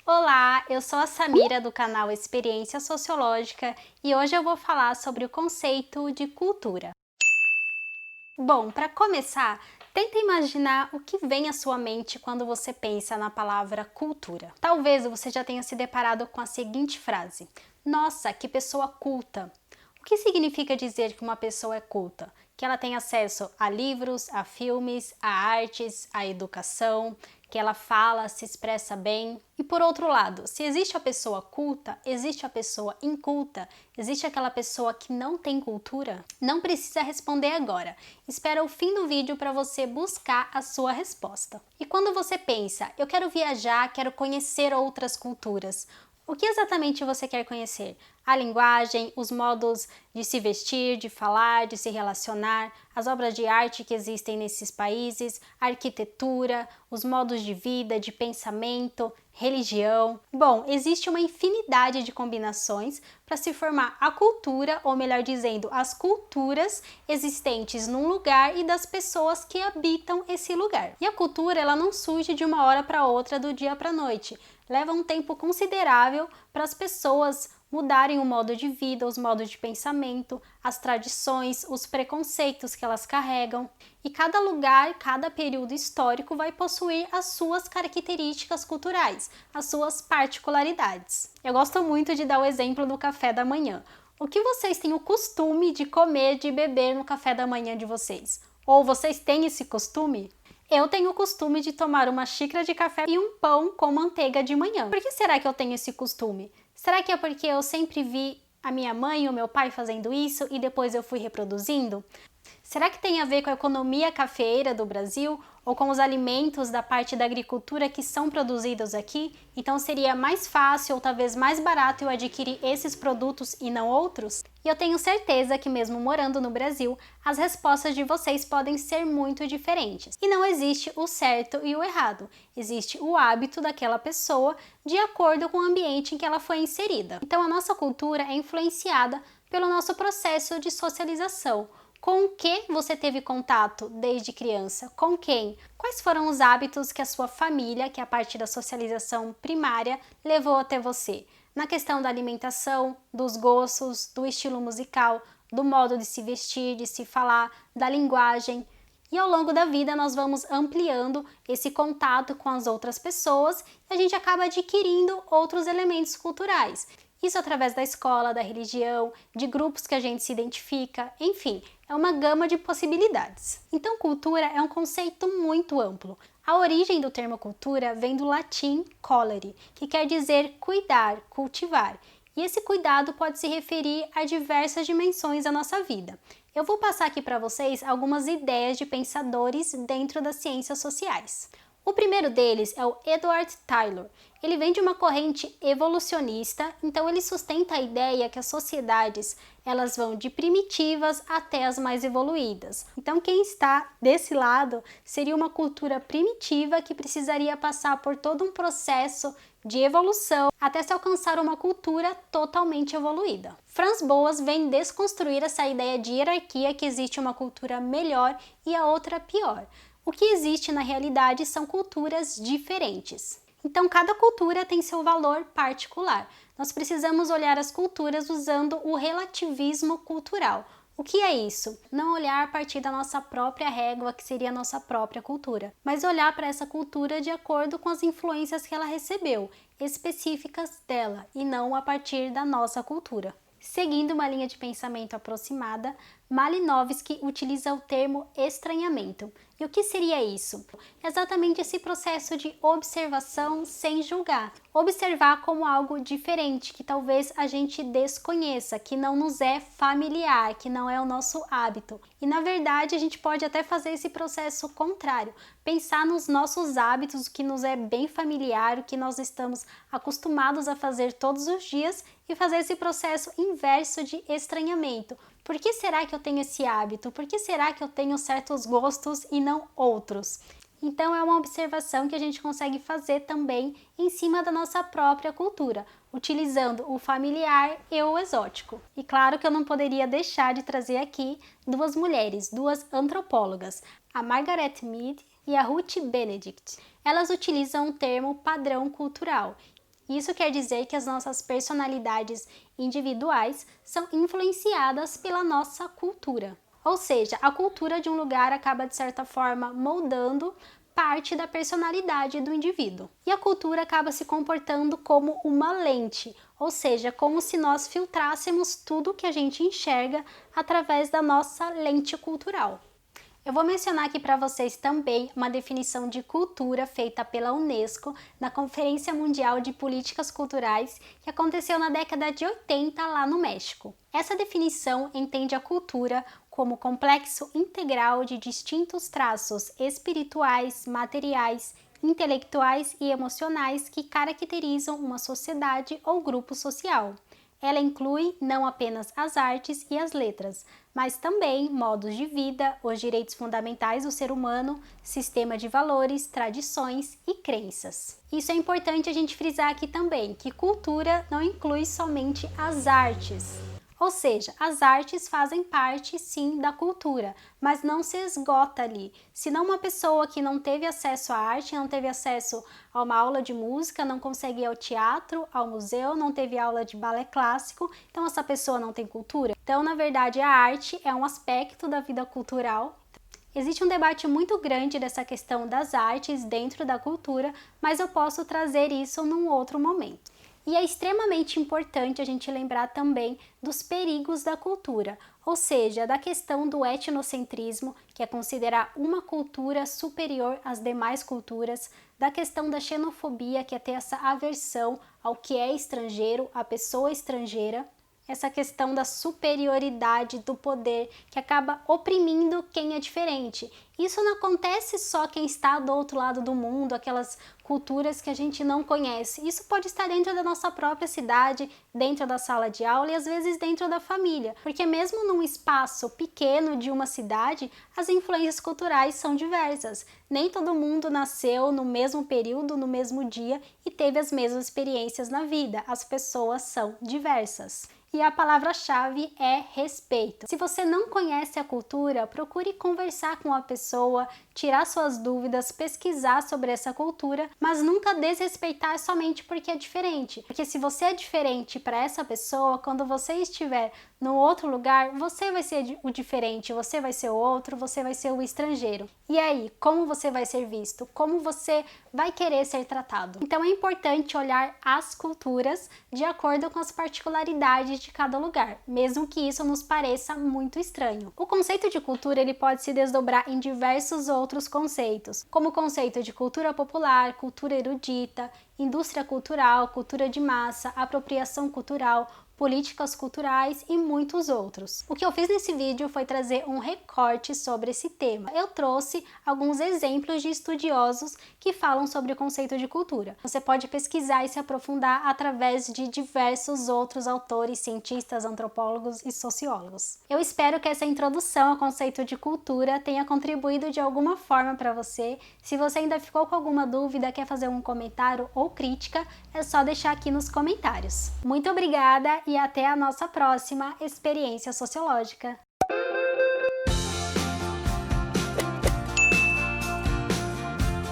Olá, eu sou a Samira do canal Experiência Sociológica e hoje eu vou falar sobre o conceito de cultura. Bom, para começar, tenta imaginar o que vem à sua mente quando você pensa na palavra cultura. Talvez você já tenha se deparado com a seguinte frase: Nossa, que pessoa culta! O que significa dizer que uma pessoa é culta? Que ela tem acesso a livros, a filmes, a artes, a educação, que ela fala, se expressa bem. E por outro lado, se existe a pessoa culta, existe a pessoa inculta, existe aquela pessoa que não tem cultura? Não precisa responder agora. Espera o fim do vídeo para você buscar a sua resposta. E quando você pensa, eu quero viajar, quero conhecer outras culturas, o que exatamente você quer conhecer? A linguagem, os modos de se vestir, de falar, de se relacionar, as obras de arte que existem nesses países, a arquitetura, os modos de vida, de pensamento, religião. Bom, existe uma infinidade de combinações para se formar a cultura, ou melhor dizendo, as culturas existentes num lugar e das pessoas que habitam esse lugar. E a cultura, ela não surge de uma hora para outra, do dia para a noite. Leva um tempo considerável para as pessoas mudarem o modo de vida, os modos de pensamento, as tradições, os preconceitos que elas carregam. E cada lugar, cada período histórico vai possuir as suas características culturais, as suas particularidades. Eu gosto muito de dar o exemplo do café da manhã. O que vocês têm o costume de comer, de beber no café da manhã de vocês? Ou vocês têm esse costume? Eu tenho o costume de tomar uma xícara de café e um pão com manteiga de manhã. Por que será que eu tenho esse costume? Será que é porque eu sempre vi a minha mãe e o meu pai fazendo isso e depois eu fui reproduzindo? Será que tem a ver com a economia cafeeira do Brasil ou com os alimentos da parte da agricultura que são produzidos aqui? Então seria mais fácil ou talvez mais barato eu adquirir esses produtos e não outros? E eu tenho certeza que mesmo morando no Brasil, as respostas de vocês podem ser muito diferentes. E não existe o certo e o errado. Existe o hábito daquela pessoa de acordo com o ambiente em que ela foi inserida. Então a nossa cultura é influenciada pelo nosso processo de socialização. Com o que você teve contato desde criança? Com quem? Quais foram os hábitos que a sua família, que é a parte da socialização primária, levou até você? Na questão da alimentação, dos gostos, do estilo musical, do modo de se vestir, de se falar, da linguagem. E ao longo da vida nós vamos ampliando esse contato com as outras pessoas e a gente acaba adquirindo outros elementos culturais. Isso através da escola, da religião, de grupos que a gente se identifica, enfim, é uma gama de possibilidades. Então, cultura é um conceito muito amplo. A origem do termo cultura vem do latim colere, que quer dizer cuidar, cultivar. E esse cuidado pode se referir a diversas dimensões da nossa vida. Eu vou passar aqui para vocês algumas ideias de pensadores dentro das ciências sociais. O primeiro deles é o Edward Tylor. Ele vem de uma corrente evolucionista, então ele sustenta a ideia que as sociedades elas vão de primitivas até as mais evoluídas. Então quem está desse lado seria uma cultura primitiva que precisaria passar por todo um processo de evolução até se alcançar uma cultura totalmente evoluída. Franz Boas vem desconstruir essa ideia de hierarquia que existe uma cultura melhor e a outra pior. O que existe na realidade são culturas diferentes. Então, cada cultura tem seu valor particular. Nós precisamos olhar as culturas usando o relativismo cultural. O que é isso? Não olhar a partir da nossa própria régua, que seria a nossa própria cultura, mas olhar para essa cultura de acordo com as influências que ela recebeu, específicas dela, e não a partir da nossa cultura. Seguindo uma linha de pensamento aproximada, Malinowski utiliza o termo estranhamento. E o que seria isso? Exatamente esse processo de observação sem julgar. Observar como algo diferente, que talvez a gente desconheça, que não nos é familiar, que não é o nosso hábito. E na verdade a gente pode até fazer esse processo contrário. Pensar nos nossos hábitos, o que nos é bem familiar, o que nós estamos acostumados a fazer todos os dias e fazer esse processo inverso de estranhamento. Por que será que eu tenho esse hábito? Por que será que eu tenho certos gostos e não outros? Então é uma observação que a gente consegue fazer também em cima da nossa própria cultura, utilizando o familiar e o exótico. E claro que eu não poderia deixar de trazer aqui duas mulheres, duas antropólogas, a Margaret Mead e a Ruth Benedict. Elas utilizam o termo padrão cultural. Isso quer dizer que as nossas personalidades individuais são influenciadas pela nossa cultura. Ou seja, a cultura de um lugar acaba, de certa forma, moldando parte da personalidade do indivíduo. E a cultura acaba se comportando como uma lente, ou seja, como se nós filtrássemos tudo que a gente enxerga através da nossa lente cultural. Eu vou mencionar aqui para vocês também uma definição de cultura feita pela Unesco na Conferência Mundial de Políticas Culturais que aconteceu na década de 80 lá no México. Essa definição entende a cultura como complexo integral de distintos traços espirituais, materiais, intelectuais e emocionais que caracterizam uma sociedade ou grupo social. Ela inclui não apenas as artes e as letras, mas também modos de vida, os direitos fundamentais do ser humano, sistema de valores, tradições e crenças. Isso é importante a gente frisar aqui também, que cultura não inclui somente as artes. Ou seja, as artes fazem parte sim da cultura, mas não se esgota ali. Se não, uma pessoa que não teve acesso à arte, não teve acesso a uma aula de música, não consegue ir ao teatro, ao museu, não teve aula de balé clássico, então essa pessoa não tem cultura. Então, na verdade, a arte é um aspecto da vida cultural. Existe um debate muito grande dessa questão das artes dentro da cultura, mas eu posso trazer isso num outro momento. E é extremamente importante a gente lembrar também dos perigos da cultura, ou seja, da questão do etnocentrismo, que é considerar uma cultura superior às demais culturas, da questão da xenofobia, que é ter essa aversão ao que é estrangeiro, à pessoa estrangeira, essa questão da superioridade do poder que acaba oprimindo quem é diferente. Isso não acontece só quem está do outro lado do mundo, aquelas culturas que a gente não conhece. Isso pode estar dentro da nossa própria cidade, dentro da sala de aula e às vezes dentro da família. Porque mesmo num espaço pequeno de uma cidade, as influências culturais são diversas. Nem todo mundo nasceu no mesmo período, no mesmo dia e teve as mesmas experiências na vida. As pessoas são diversas. E a palavra-chave é respeito. Se você não conhece a cultura, procure conversar com a pessoa, tirar suas dúvidas, pesquisar sobre essa cultura, mas nunca desrespeitar somente porque é diferente. Porque se você é diferente para essa pessoa, quando você estiver no outro lugar, você vai ser o diferente, você vai ser o outro, você vai ser o estrangeiro. E aí, como você vai ser visto? Como você vai querer ser tratado? Então é importante olhar as culturas de acordo com as particularidades de cada lugar, mesmo que isso nos pareça muito estranho. O conceito de cultura ele pode se desdobrar em diversos outros conceitos, como o conceito de cultura popular, cultura erudita, indústria cultural, cultura de massa, apropriação cultural, políticas culturais e muitos outros. O que eu fiz nesse vídeo foi trazer um recorte sobre esse tema. Eu trouxe alguns exemplos de estudiosos que falam sobre o conceito de cultura. Você pode pesquisar e se aprofundar através de diversos outros autores, cientistas, antropólogos e sociólogos. Eu espero que essa introdução ao conceito de cultura tenha contribuído de alguma forma para você. Se você ainda ficou com alguma dúvida, quer fazer um comentário ou crítica, é só deixar aqui nos comentários. Muito obrigada e até a nossa próxima experiência sociológica.